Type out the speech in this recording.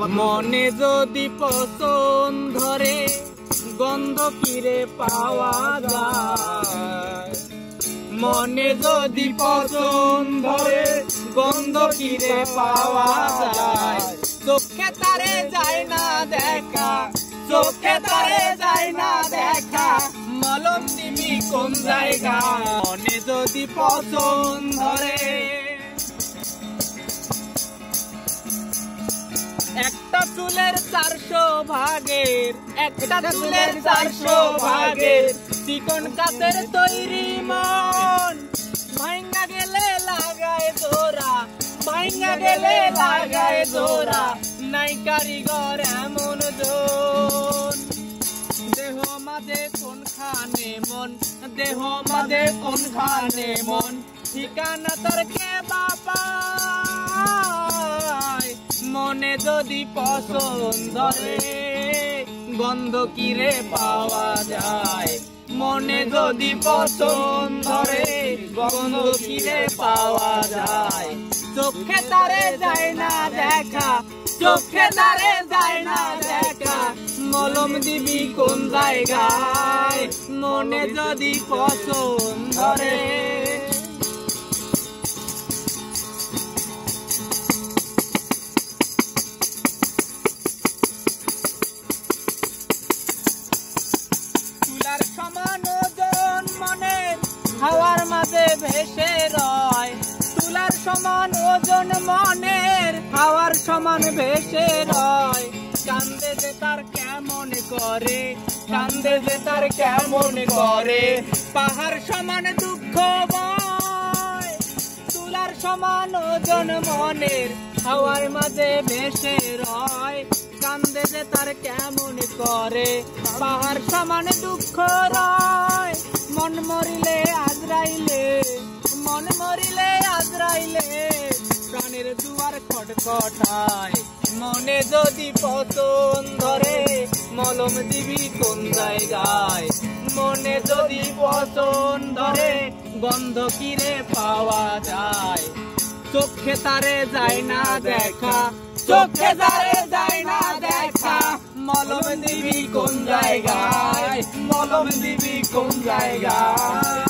মনে যদি পছন্দ ধরে গন্ধ কিরে পাওয়া যায়, মনে যদি পছন্দ ধরে গন্ধ কিরে পাওয়া যায়, চোখে তারে যায় না দেখা, চোখে তারে যায় না দেখা, মলম দিবি কোন জায়গা, মনে যদি পছন্দ ধরে। একটা চুলের 400 ভাগের, একটা চুলের 400 ভাগের চিকন কাতের তৈরি মন, ভাঙ্গা গেলে লাগায় জোড়া, ভাঙ্গা গেলে লাগায় জোড়া, নাই কারিগর এমন জন। দেহ মাঝে কোনখানে মন, দেহ মাঝে কোনখানে মন, ঠিকানা তোর কে বাবা, মনে যদি পছন্দ ধরে গন্ধ কিরে পাওয়া যায়, মনে যদি পছন্দ ধরে গন্ধ কিরে পাওয়া যায়, চোখে তারে যায় না দেখা, চোখে তারে যায় না দেখা, মলম দিবি কোন জায়গায়, মনে যদি পছন্দ ধরে। তুলার সমান ওজন মনে হাওয়ার মাঝে ভেসে রয়, তুলার সমান ওজন মনের হাওয়ার সমান ভেসে রয়, কান্দে যে তার কেমন করে, কান্দে যে তার কেমন করে, পাহাড় সমান দুঃখ বয়, তুলার সমান ওজন মনের হাওয়ার মাঝে ভেসে রয়, কান্দে যে তার কেমন করে, পাহাড় সমান দুঃখ রয়, মন মরিলে আজরাইলে, মন মরিলে আজরাইলে, প্রাণের দুয়ার খটখটায়, মনে যদি পছন্দ ধরে মলম দিবি কোন জায়গায়, মনে যদি পছন্দ ধরে গন্ধ কিরে পাওয়া যায়, চোখে তারে যায় না দেখা, চোখে তারে যায় না দেখা, মলম দিবি কোন জায়গায়, মলম দিবি কোন জায়গায়।